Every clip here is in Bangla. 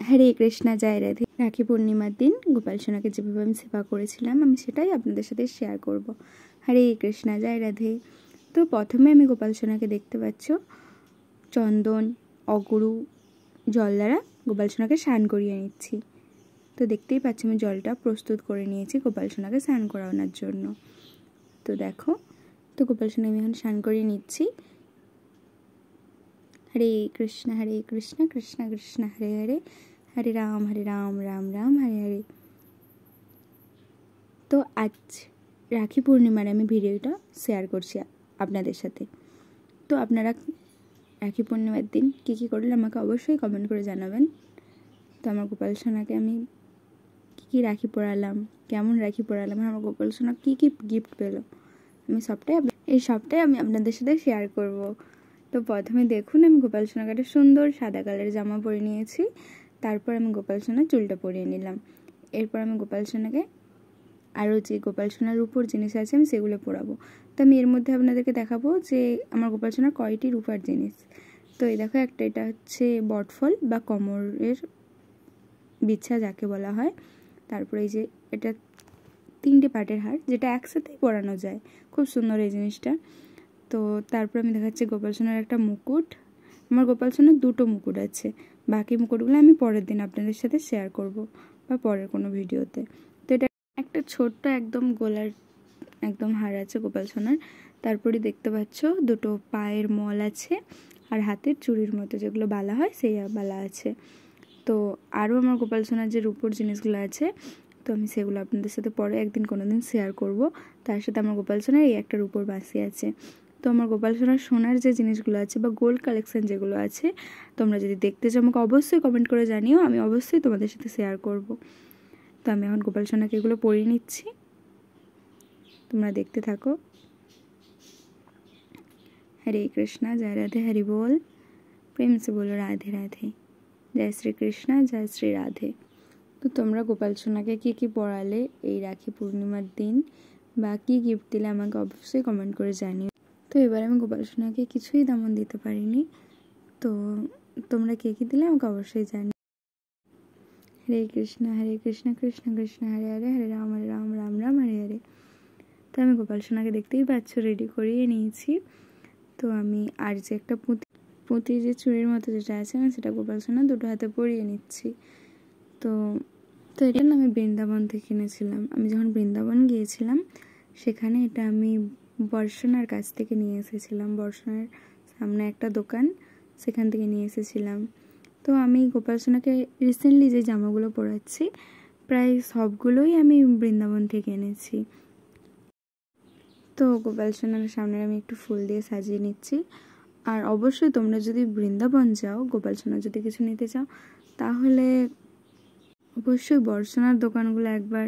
হরে কৃষ্ণা, জয় রাধে। রাখি পূর্ণিমার দিন গোপাল সোনাকে যেভাবে আমি সেবা করেছিলাম আমি সেটাই আপনাদের সাথে শেয়ার করব। হরে কৃষ্ণা, জয় রাধে। তো প্রথমে আমি গোপাল সোনাকে দেখতে পাচ্ছ চন্দন, অগুরু জল দ্বারা গোপাল সোনাকে স্নান করিয়ে নিচ্ছি। তো দেখতেই পাচ্ছি আমি জলটা প্রস্তুত করে নিয়েছি গোপাল সোনাকে স্নান করানোর জন্য। তো দেখো, তো গোপাল সোনা আমি এখন স্নান করিয়ে নিচ্ছি। হরে কৃষ্ণ কৃষ্ণ কৃষ্ণ হরে হরে, হরে রাম রাম রাম হরে হরে। তো আজ রাখি পূর্ণিমার আমি ভিডিওটা শেয়ার করছি আপনাদের সাথে। তো আপনারা রাখি পূর্ণিমার দিন কী কী করলেন আমাকে অবশ্যই কমেন্ট করে জানাবেন। তো আমার গোপাল সোনাকে আমি কী রাখি পরালাম, কেমন রাখি পরালাম, আমার গোপাল সোনা কী গিফট পেলো, আমি সবটাই আমি আপনাদের সাথে শেয়ার করব। তো প্রথমে দেখুন আমি গোপাল সোনাকে একটা সুন্দর সাদা কালারের জামা পরে নিয়েছি। তারপর আমি গোপাল সোনার চুলটা পরিয়ে নিলাম। এরপর আমি গোপাল সোনাকে আরও যে গোপাল সোনার উপর জিনিস আছে আমি সেগুলো পরাবো। তো আমি এর মধ্যে আপনাদেরকে দেখাবো যে আমার গোপাল সোনার কয়টি রূপার জিনিস। তো এই দেখো, এটা হচ্ছে বটফল বা কমরের বিছা যাকে বলা হয়। তারপরে এই যে এটা 3টে পাটের হার, যেটা একসাথেই পরানো যায়, খুব সুন্দর এই জিনিসটা। তো তারপর আমি দেখাচ্ছি গোপাল সোনার একটা মুকুট। আমার গোপাল সোনার 2টো মুকুট আছে, বাকি মুকুটগুলো আমি পরের দিন আপনাদের সাথে শেয়ার করব বা পরের কোনো ভিডিওতে। তো এটা একটা ছোট্ট একদম গোলার একদম হার আছে গোপাল সোনার। তারপরে দেখতে পাচ্ছ 2টো পায়ের মল আছে, আর হাতের চুড়ির মতো যেগুলো বালা হয় সেই বালা আছে। তো আরও আমার গোপাল সোনার যে রূপোর জিনিসগুলো আছে, তো আমি সেগুলো আপনাদের সাথে পরে একদিন কোনো দিন শেয়ার করব। তার সাথে আমার গোপাল সোনার এই একটা রূপোর বাঁশি আছে। তো আমার গোপাল সোনার সোনার যে জিনিসগুলো আছে বা গোল্ড কালেকশান যেগুলো আছে, তোমরা যদি দেখতে চাও আমাকে অবশ্যই কমেন্ট করে জানিও, আমি অবশ্যই তোমাদের সাথে শেয়ার করব। তো আমি এখন গোপাল সোনাকে এগুলো পরিয়ে নিচ্ছি, তোমরা দেখতে থাকো। হরে কৃষ্ণা, জয় রাধে, হরি বল, প্রেম সে বলো রাধে রাধে, জয় শ্রী কৃষ্ণা, জয় শ্রী রাধে। তো তোমরা গোপাল সোনাকে কী পরালে এই রাখি পূর্ণিমার দিন, বা কী গিফট দিলে আমাকে অবশ্যই কমেন্ট করে জানিও। তো এবার আমি গোপাল সোনাকে কিছুই তেমন দিতে পারিনি, তো তোমরা কী দিলে আমাকে অবশ্যই জানিও। হরে কৃষ্ণ কৃষ্ণ কৃষ্ণ হরে হরে, হরে রাম রাম রাম হরে হরে। তো আমি গোপাল সোনাকে দেখতেই পাচ্ছ রেডি করিয়ে নিয়েছি। তো আমি আর যে একটা পুঁতি যে চুড়ির মতো যেটা আছে আমি সেটা গোপাল সোনা 2টো হাতে পরিয়ে নিচ্ছি। তো এটা না আমি বৃন্দাবন থেকে কিনেছিলাম। আমি যখন বৃন্দাবন গিয়েছিলাম সেখানে এটা আমি বর্ষণার কাছ থেকে নিয়ে এসেছিলাম। বর্ষণার সামনে একটা দোকান, সেখান থেকে নিয়ে এসেছিলাম। তো আমি গোপাল সোনাকে রিসেন্টলি যে জামাগুলো পরাচ্ছি প্রায় সবগুলোই আমি বৃন্দাবন থেকে এনেছি। তো গোপাল সোনার সামনে আমি একটু ফুল দিয়ে সাজিয়ে নিচ্ছি। আর অবশ্যই তোমরা যদি বৃন্দাবন যাও, গোপাল সোনা যদি কিছু নিতে চাও, তাহলে অবশ্যই বর্ষণার দোকানগুলো একবার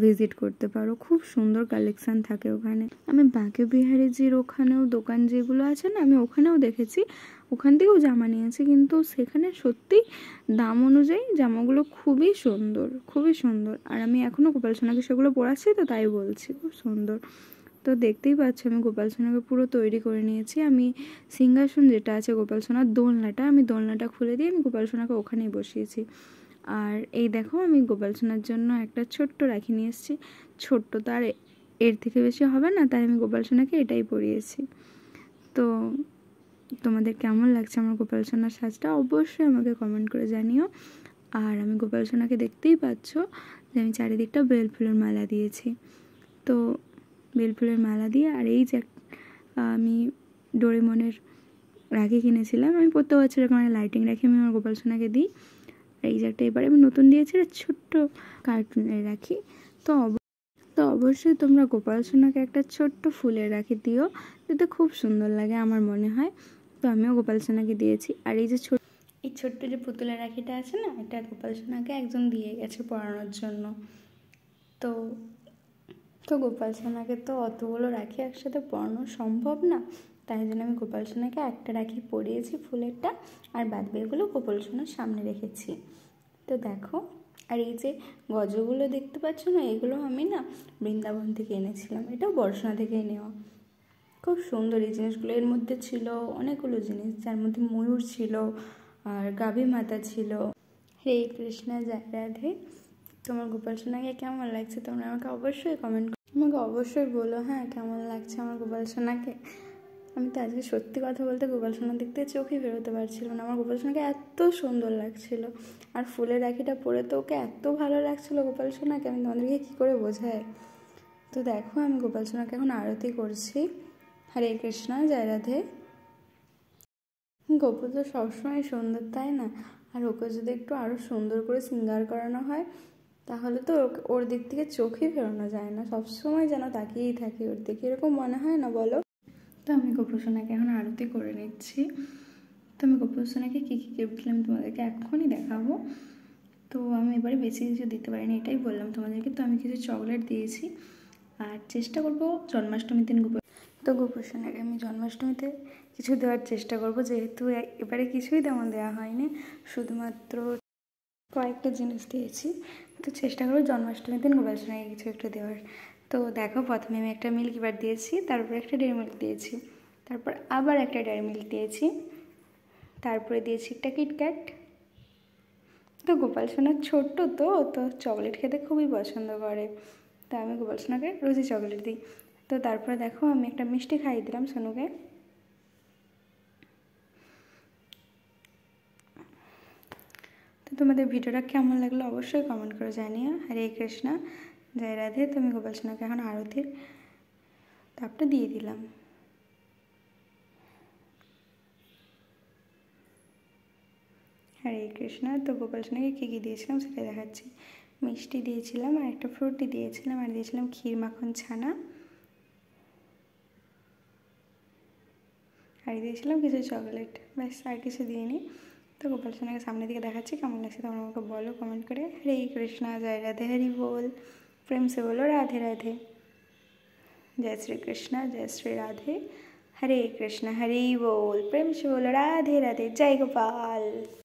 ভিজিট করতে পারো, খুব সুন্দর কালেকশান থাকে ওখানে। আমি বাঁকে বিহারীজির ওখানেও দোকান যেগুলো আছে না, আমি ওখানেও দেখেছি, ওখান থেকেও জামা নিয়েছি, কিন্তু সেখানে সত্যি দাম অনুযায়ী জামাগুলো খুবই সুন্দর। আর আমি এখনও গোপাল সোনাকে সেগুলো পরাচ্ছি, তো তাই বলছি খুব সুন্দর। তো দেখতেই পাচ্ছ আমি গোপাল সোনাকে পুরো তৈরি করে নিয়েছি। আমি সিংহাসন যেটা আছে গোপাল সোনার দোলনাটা খুলে দিয়ে আমি গোপাল সোনাকে ওখানেই বসিয়েছি। আর এই দেখো, আমি গোপাল সোনার জন্য একটা ছোট্ট রাখি নিয়ে এসেছি। ছোট্ট তো আর এর থেকে বেশি হবে না, তাই আমি গোপাল সোনাকে এটাই পরিয়েছি। তো তোমাদের কেমন লাগছে আমার গোপাল সোনার সাজটা অবশ্যই আমাকে কমেন্ট করে জানিও। আর আমি গোপাল সোনাকে দেখতেই পাচ্ছ যে আমি চারিদিকটা বেলফুলের মালা দিয়েছি। তো বেলফুলের মালা দিয়ে, আর এই যে আমি ডোরেমনের রাখি কিনেছিলাম, আমি প্রত্যেক বছর এরকম লাইটিং রাখি আমি আমার গোপাল সোনাকে দিই। এই যে একটা এবারে আমি নতুন দিয়েছি ছোট্ট কার্টুনের রাখি। তো অবশ্যই তোমরা গোপাল সোনাকে একটা ছোট্ট ফুলের রাখি দিও, যাতে খুব সুন্দর লাগে আমার মনে হয়। তো আমিও গোপাল সোনাকে দিয়েছি। আর এই যে ছোট্ট যে পুতুলের রাখিটা আছে না, এটা গোপাল সোনাকে একজন দিয়ে গেছে পরানোর জন্য। তো গোপাল সোনাকে তো অতগুলো রাখি একসাথে পরানো সম্ভব না, তাই জন্য আমি গোপাল সোনাকে একটা রাখি পরিয়েছি ফুলেরটা, আর বাদ বাকিগুলো গোপাল সোনার সামনে রেখেছি। তো দেখো, আর এই যে গজগুলো দেখতে পাচ্ছ না, এগুলো আমি না বৃন্দাবন থেকে এনেছিলাম, এটাও বর্ষণা থেকে নেওয়া। খুব সুন্দর এই জিনিসগুলো। এর মধ্যে ছিল অনেকগুলো জিনিস, যার মধ্যে ময়ূর ছিল, আর গাভী মাতা ছিল, হরে কৃষ্ণ, জয় রাধে। তোমার গোপাল সোনাকে কেমন লাগছে তোমরা আমাকে অবশ্যই কমেন্ট করো, আমাকে অবশ্যই বলো হ্যাঁ কেমন লাগছে আমার গোপাল সোনাকে। আমি তো আজকে সত্যি কথা বলতে গোপাল সোনা দেখতে চোখই বেরোতে পারছিল না, আমার গোপাল সোনাকে এত সুন্দর লাগছিল। আর ফুলের রাখিটা পরে তো ওকে এত ভালো লাগছিল গোপাল সোনাকে, আমি তোমাদেরকে কী করে বোঝাই। তো দেখো আমি গোপাল সোনাকে এখন আরতি করছি। হরে কৃষ্ণ, জয় রাধে। গোপু তো সবসময় সুন্দর, তাই না? আর ওকে যদি একটু আরও সুন্দর করে শৃঙ্গার করানো হয় তাহলে তো ওর দিক থেকে চোখই ফেরানো যায় না, সবসময় যেন তাকিয়েই থাকে ওর দিকে, এরকম মনে হয় না বলো? তো আমি গোপু সোনাকে এখন আরতি করে নিচ্ছি। তো আমি গোপু সোনাকে কী কী গিফট দিলাম তোমাদেরকে এখনই দেখাবো। তো আমি এবারে বেশি কিছু দিতে পারিনি, এটাই বললাম তোমাদেরকে। তো আমি কিছু চকলেট দিয়েছি, আর চেষ্টা করবো জন্মাষ্টমীর দিন গোপু সোনাকে আমি জন্মাষ্টমীতে কিছু দেওয়ার চেষ্টা করব, যেহেতু এবারে কিছুই তেমন দেওয়া হয়নি, শুধুমাত্র কয়েকটা জিনিস দিয়েছি। তো চেষ্টা করবো জন্মাষ্টমীর দিন গোপাল সোনাকে কিছু একটু দেওয়ার। তো দেখো প্রথমে আমি একটা মিল্কি বার দিয়েছি, তারপর একটা ডেয়ারি মিল্ক দিয়েছি, তারপর আবার একটা ডেয়ারি মিল্ক দিয়েছি, তারপরে দিয়েছি একটা কিটক্যাট। তো গোপাল সোনা ছোট্ট তো চকলেট খেতে খুবই পছন্দ করে, তো আমি গোপাল সোনাকে রোজই চকলেট দিই। তো তারপরে দেখো আমি একটা মিষ্টি খাইয়ে দিলাম সোনুকে। তো তোমাদের ভিডিওটা কেমন লাগলো অবশ্যই কমেন্ট করে জানিও। হরে কৃষ্ণ, জয় রাধে। তুমি গোপাল সোনাকে এখন আরতির তাপটা দিয়ে দিলাম। হরে কৃষ্ণ। তো গোপাল সোনাকে কী কী দিয়েছিলাম সেটা দেখাচ্ছি। মিষ্টি দিয়েছিলাম, আর একটা ফ্রুটি দিয়েছিলাম, আর দিয়েছিলাম ক্ষীর মাখন ছানা, আর দিয়েছিলাম কিছু চকলেট, ব্যাস আর কিছু দিইনি। তো গোপাল সোনাকে সামনের দিকে দেখাচ্ছি, কেমন লাগছে তোমরা আমাকে বলো কমেন্ট করে। হরে কৃষ্ণ, জয় রাধে, হরি बोल, प्रेम से बोलो राधे राधे। जय श्री कृष्ण, जय श्री राधे। हरे कृष्ण, हरि बोल, प्रेम से बोलो राधे राधे। जय गोपाल।